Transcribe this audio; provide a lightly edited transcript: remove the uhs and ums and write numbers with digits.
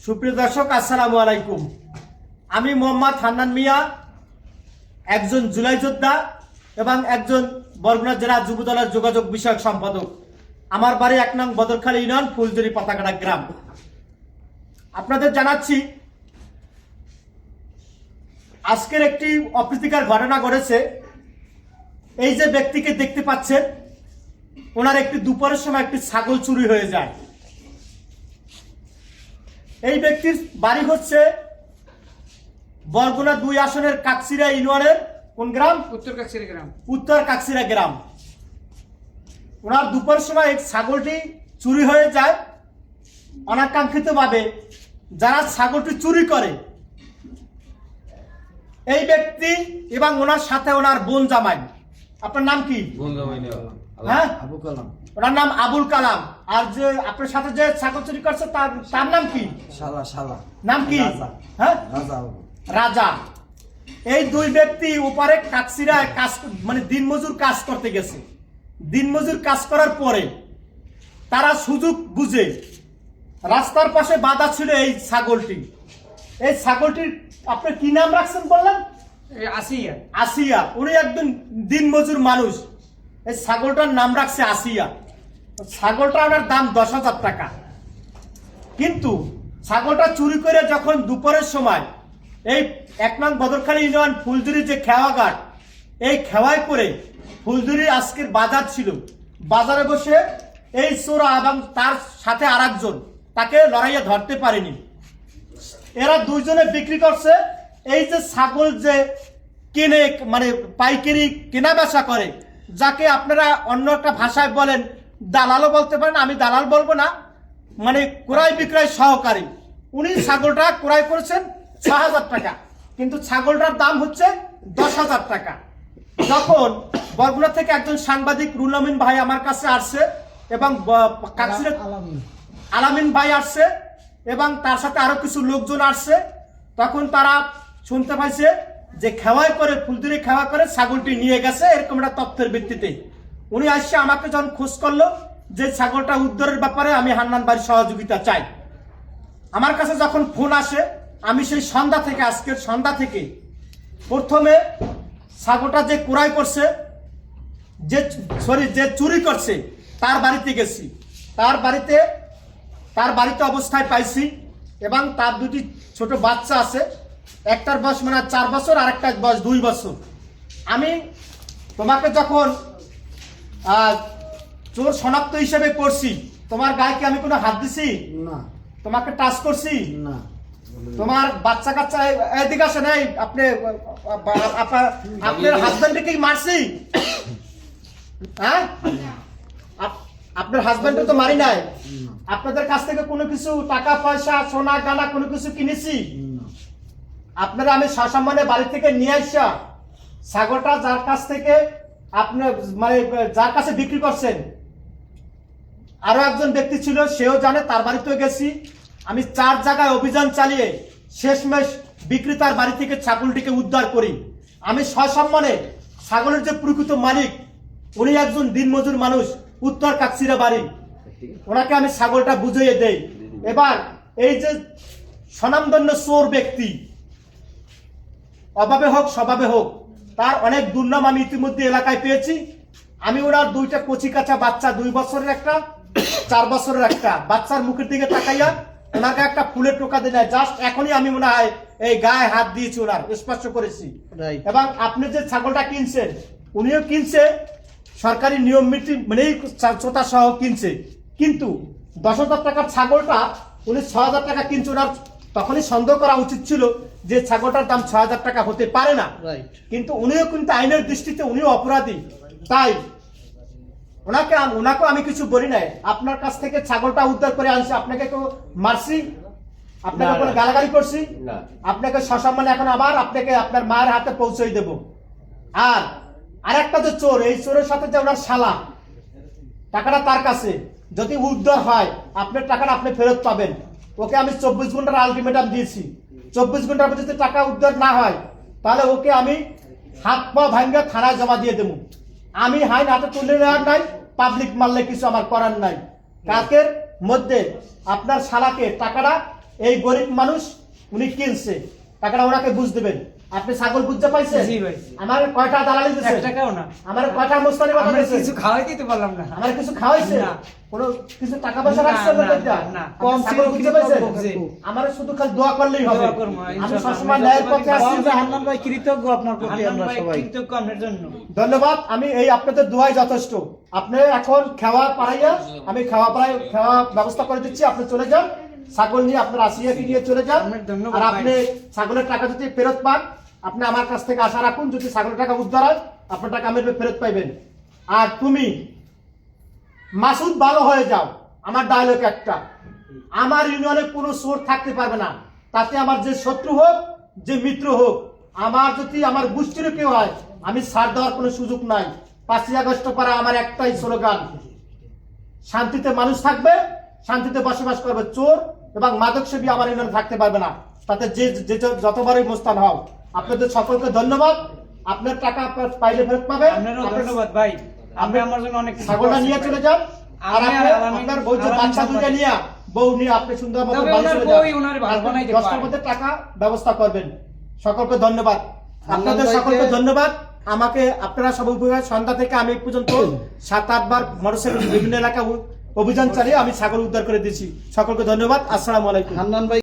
সুপ্রিয় দর্শক, আসসালামু আলাইকুম। আমি মোহাম্মদ হান্নান মিয়া, একজন জুলাই যোদ্ধা এবং একজন বরগুনা জেলা যুবদলের যোগাযোগ বিষয়ক সম্পাদক। আমার বাড়ি ১ নং বদরখালী ইউনিয়ন, ফুলজুরি পাতাকাটা গ্রাম। আপনাদের জানাচ্ছি, আজকের একটি অপ্রীতিকর ঘটনা ঘটেছে। এই যে ব্যক্তিকে দেখতে পাচ্ছেন, ওনার একটি দুপুরের সময় একটি ছাগল চুরি হয়ে যায়। এই ব্যক্তির বাড়ি হচ্ছে বরগুনা ২ আসনের কাকসিরা ইউনিয়নের কোন গ্রাম? উত্তর কাকসিরা গ্রাম। ওনার দুপুরের সময় এই ছাগলটি চুরি হয়ে যায়। অনাকাঙ্ক্ষিতভাবে যারা ছাগলটি চুরি করে, এই ব্যক্তি এবং ওনার সাথে ওনার বোন জামাই। আপনার নাম কি? হ্যাঁ, ওনার নাম আবুল কালাম। আর যে আপনার সাথে যে ছাগল চুরি করছে তার নাম কি? নাম কি? হ্যাঁ, রাজা। এই দুই ব্যক্তি উপরে কাকসিরায় কাজ, মানে দিনমজুর কাজ করতে গেছে। দিনমজুর কাজ করার পরে তারা সুযোগ বুঝে, রাস্তার পাশে বাঁধা ছিল এই ছাগলটি। এই ছাগলটির আপনার কি নাম রাখছেন বললেন? আসিয়া। আসিয়া। উনি একজন দিনমজুর মানুষ। এই ছাগলটার নাম রাখছে আসিয়া। ছাগলটার দাম ১০,০০০ টাকা। কিন্তু ছাগলটা চুরি করে যখন দুপুরের সময় এই ১ নং বদরখালী ইউনিয়ন ফুলজুরি যে খেওয়াঘাট, এই খেওয়ায় করে ফুলজুরি আজকের বাজার ছিল, বাজারে বসে এই চোরা এবং তার সাথে আর একজন তাকে লড়াইয়ে ধরতে পারেনি। এরা দুইজনে বিক্রি করছে। এই যে ছাগল যে কিনে, মানে পাইকারি কেনা বেচা করে, যাকে আপনারা অন্য একটা ভাষায় বলেন দালালও বলতে পারেন, আমি দালাল বলবো না, মানে ক্রয় বিক্রয় সহকারী। উনি ছাগলটা ক্রয় করেছেন ৬,০০০ টাকা, কিন্তু ছাগলটার দাম হচ্ছে ১০,০০০ টাকা। যখন বরগুনা থেকে একজন সাংবাদিক রুল আমিন ভাই আমার কাছে আসছে এবং আলামিন ভাই আসছে এবং তার সাথে আরো কিছু লোকজন আসছে, তখন তারা শুনতে পাইছে যে খেওয়াই করে, ফুলজুরি খেওয়া করে ছাগলটি নিয়ে গেছে, এরকম একটা তথ্যের ভিত্তিতে উনি আসছে আমাকে যখন খোঁজ করলো যে ছাগলটা উদ্ধারের ব্যাপারে আমি হান্নান ভাইয়ের সহযোগিতা চাই। আমার কাছে যখন ফোন আসে, আমি সেই সন্ধ্যা থেকে, আজকের সন্ধ্যা থেকে প্রথমে ছাগলটা যে ক্রয় করছে, যে চুরি করছে তার বাড়িতে গেছি। তার বাড়িতে অবস্থায় পাইছি এবং তার দুটি ছোট বাচ্চা আছে। একটার বয়স মানে ৪ বছর, আর একটার বয়স ২ বছর। আমি তোমাকে যখন চোর শনাক্ত হিসেবে করছি, তোমার গায়ে কি আমি কোনো হাত দিছি? না। তোমাকে টাচ করছি? না। তোমার বাচ্চা কাচ্চা এদিকে আসে নাই? আপনার হাজবেন্ডকে কি মারছি? হ্যাঁ, আপনার হাজবেন্ডকে তো মারি নাই। আপনাদের কাছ থেকে কোনো কিছু টাকা পয়সা, সোনা গানা কোনো কিছু কিনেছি? আপনারা আমি সসম্মানে বাড়ি থেকে নিয়ে আসা ছাগলটা যার কাছ থেকে আপনি, মানে যার কাছে বিক্রি করছেন, আরো একজন ব্যক্তি ছিল, সেও জানে, তার বাড়িতেও গেছি। আমি ৪ জায়গায় অভিযান চালিয়ে শেষমেশ বিক্রেতার বাড়ি থেকে ছাগলটিকে উদ্ধার করি। আমি সসম্মানে ছাগলের যে প্রকৃত মালিক, উনি একজন দিনমজুর মানুষ, উত্তর কাকসিরা বাড়ি, ওনাকে আমি ছাগলটা বুঝিয়ে দেই। এবার এই যে স্বনামধন্য চোর ব্যক্তি, অভাবে হোক স্বভাবে হোক, তার অনেক দুর্নাম আমি ইতিমধ্যে এলাকায় পেয়েছি। আমি ওনার 2টা কচি কাঁচা বাচ্চা, 2 বছরের একটা, 4 বছরের একটা বাচ্চার মুখের দিকে তাকাইয়া ওনাকে একটা ফুলের টোকা দিয়ে নেয়। জাস্ট এখনই আমি মনে হয় এই গায়ে হাত দিয়েছি, ওনার স্পর্শ করেছি। এবং আপনি যে ছাগলটা কিনছেন, উনিও কিনছে সরকারি নিয়ম নীতি মেনেই, চোতা সহ কিনছে। কিন্তু ১০,০০০ টাকার ছাগলটা উনি ৬,০০০ টাকা কিনছে। ওনার তখনই সন্দেহ করা উচিত ছিল যে ছাগলটার দাম ৬,০০০ টাকা হতে পারে না। কিন্তু উনিও কিন্তু আইনের দৃষ্টিতে উনিও অপরাধী। তাই ওনাকেও আমি কিছু বলি নাই। আপনার কাছ থেকে ছাগলটা উদ্ধার করে আনছি, আপনাকে কেউ মারছি? আপনাকে কোনো গালাগালি করছি? আপনাকে সসম্মানে এখন আবার আপনাকে আপনার মায়ের হাতে পৌঁছে দেব। আর আরেকটা যে চোর, এই চোরের সাথে যে ওনার শালা, টাকাটা তার কাছে, যদি উদ্ধার হয় আপনার টাকাটা আপনি ফেরত পাবেন। ওকে আমি 24 ঘন্টার আলটিমেটাম দিয়েছি। 24 ঘন্টার মধ্যে যদি টাকা উদ্ধার না হয়, তাহলে ওকে আমি হাত পা ভাঙ্গা থানায় জমা দিয়ে দেবো। আমি হাইন হাতে তুলে নেওয়ার নাই, পাবলিক মারলে কিছু আমার করার নাই। কাকের মধ্যে আপনার শালাকে টাকাটা এই গরিব মানুষ উনি কিনছে, টাকাটা ওনাকে বুঝ দেবেন। আপনি ছাগল বুঝতে পাইছেন? জি ভাই। আমার কয়টা দালালি দিয়েছে? 1 টাকাও না। আমার কয়টা মোস্তানি বাটা আমরা দিয়েছে? কিছু খাওয়াই দিতে পারলাম না। আমার কিছু খাওয়াইছে? না। কোনো কিছু টাকা পয়সা না, রাখছে না, না? না। কম ছাগল বুঝতে পাইছেন? জি। আমার শুধু খালি দোয়া করলেই হবে। দোয়া করবো, আমি ইনশাআল্লাহ। সবসময় ন্যায়ের পথে আছি। হান্নান ভাই কৃতজ্ঞ আপনার প্রতি হান্নান আমরা ভাই সবাই। কৃতজ্ঞ আপনার জন্য। ধন্যবাদ। আমি এই আপনাদের দোয়াই যথেষ্ট। আপনি এখন খাওয়া পাড়াইয়া আমি খাওয়া ব্যবস্থা করে দিচ্ছি, আপনি চলে যান, ছাগল নিয়ে আপনার আসিয়াকে নিয়ে চলে যান। আপনার ধন্যবাদ আর ভাই। আপনি ছাগলের টাকা যদি ফেরত পান, আপনি আমার কাছ থেকে আশা রাখুন, যদি ছাগলের টাকা উদ্ধার হয় আপনার টাকা আমি ফেরত পাইবেন। আর তুমি মাসুদ ভালো হয়ে যাও, আমার ডায়লগ একটা, আমার ইউনিয়নে কোনো চোর থাকতে পারবে না, তাতে আমার যে শত্রু হোক যে মিত্র হোক, আমার যদি আমার গোষ্ঠীরও কেউ হয়, আমি ছাড় দেওয়ার কোনো সুযোগ নাই। 5ই আগস্ট পারা আমার একটাই স্লোগান, শান্তিতে মানুষ থাকবে, শান্তিতে বসবাস করবে, চোর এবং মাদক সেবী আমার ইউনিয়নে থাকতে পারবে না, তাতে যে যতবারই মোস্তান হও। আপনাদের সকলকে ধন্যবাদ। আপনার টাকা আপনার পাইলে ফেরত পাবেন। আপনারও ধন্যবাদ ভাই। আপনি আমার জন্য অনেক কিছু ছাগলটা নিয়ে করছেন চলে ভাই। যান। আর আমি আপনি আর আমি- আপনার বউ যে আর আমি বাচ্চা সম্পাদক। দুইটা নিয়ে বউ নিয়ে আপনি সুন্দর মতো তবে বাড়ি ওনার চলে বউই যান। ওনার ভালো বানাইতে 10টার পারে। মধ্যে টাকা ব্যবস্থা করবেন। সকলকে ধন্যবাদ। আপনাদের ভাইকে- সকলকে ধন্যবাদ। আমাকে আপনারা সব উপকার সন্ধ্যা থেকে আমি এই পর্যন্ত 7-8 বার মোটরসাইকেল বিভিন্ন এলাকা অভিযান চালিয়ে আমি ছাগল উদ্ধার করে দিয়েছি। সকলকে ধন্যবাদ। আসসালামু আলাইকুম। হান্নান ভাই